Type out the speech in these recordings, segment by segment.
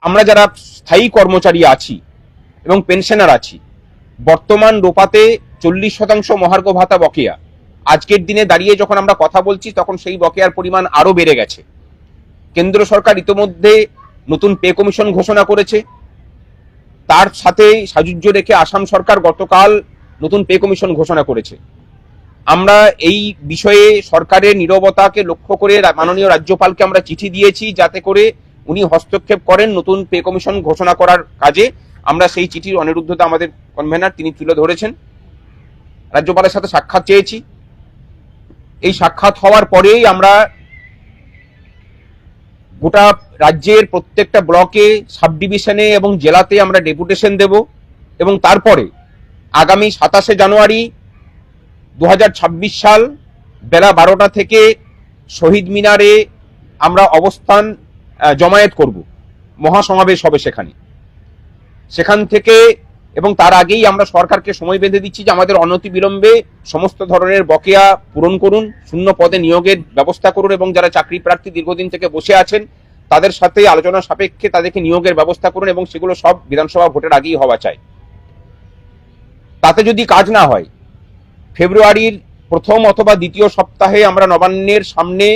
আমরা যারা স্থায়ী কর্মচারী আছি এবং পেনশনার আছি, বর্তমান রোপাতে 40% মহার্ঘ ভাতা বকেয়া। আজকের দিনে দাঁড়িয়ে যখন আমরা কথা বলছি তখন সেই বকেয়ার পরিমাণ আরো বেড়ে গেছে। কেন্দ্র সরকার ইতোমধ্যে নতুন পে কমিশন ঘোষণা করেছে, তার সাথে সাযুজ্য রেখে আসাম সরকার গতকাল নতুন পে কমিশন ঘোষণা করেছে। আমরা এই বিষয়ে সরকারের নীরবতাকে লক্ষ্য করে মাননীয় রাজ্যপালকে আমরা চিঠি দিয়েছি, যাতে করে উনি হস্তক্ষেপ করেন নতুন পে কমিশন ঘোষণা করার কাজে। আমরা সেই চিঠির অনিরুদ্ধতা আমাদের কনভেনার তিনি তুলে ধরেছেন। রাজ্যপালের সাথে সাক্ষাৎ চেয়েছি। এই সাক্ষাৎ হওয়ার পরেই আমরা গোটা রাজ্যের প্রত্যেকটা ব্লকে, সাব ডিভিশনে এবং জেলাতে আমরা ডেপুটেশন দেব এবং তারপরে আগামী 27শে জানুয়ারি 2026 সাল বেলা 12টা থেকে শহীদ মিনারে আমরা অবস্থান জমায়েত করব, মহাসমাবেশ হবে সেখান থেকে। এবং তার আগেই আমরা সরকারকে সময় বেঁধে দিচ্ছি যে আমাদের অনতিবিলম্বে সমস্ত ধরনের বকেয়া পূরণ করুন, শূন্য পদে নিয়োগের ব্যবস্থা করুন এবং যারা চাকরি প্রার্থী দীর্ঘদিন থেকে বসে আছেন তাদের সাথে আলোচনা সাপেক্ষে তাদেরকে নিয়োগের ব্যবস্থা করুন এবং সেগুলো সব বিধানসভা ভোটের আগেই হওয়া চাই। তাতে যদি কাজ না হয়, ফেব্রুয়ারির প্রথম অথবা দ্বিতীয় সপ্তাহে আমরা নবান্নের সামনে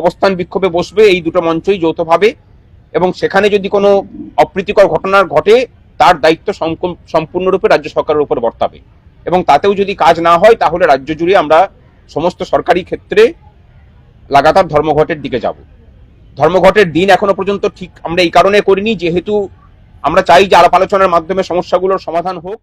অবস্থান বিক্ষোভে বসবে, এই দুটো মঞ্চই যৌথভাবে। এবং সেখানে যদি কোনো অপ্রীতিকর ঘটনা ঘটে তার দায়িত্ব সম্পূর্ণরূপে রাজ্য সরকারের উপর বর্তাবে। এবং তাতেও যদি কাজ না হয় তাহলে রাজ্য জুড়ে আমরা সমস্ত সরকারি ক্ষেত্রে লাগাতার ধর্মঘটের দিকে যাব। ধর্মঘটের দিন এখনো পর্যন্ত ঠিক আমরা এই কারণে করিনি, যেহেতু আমরা চাই যে আলাপ আলোচনার মাধ্যমে সমস্যাগুলোর সমাধান হোক।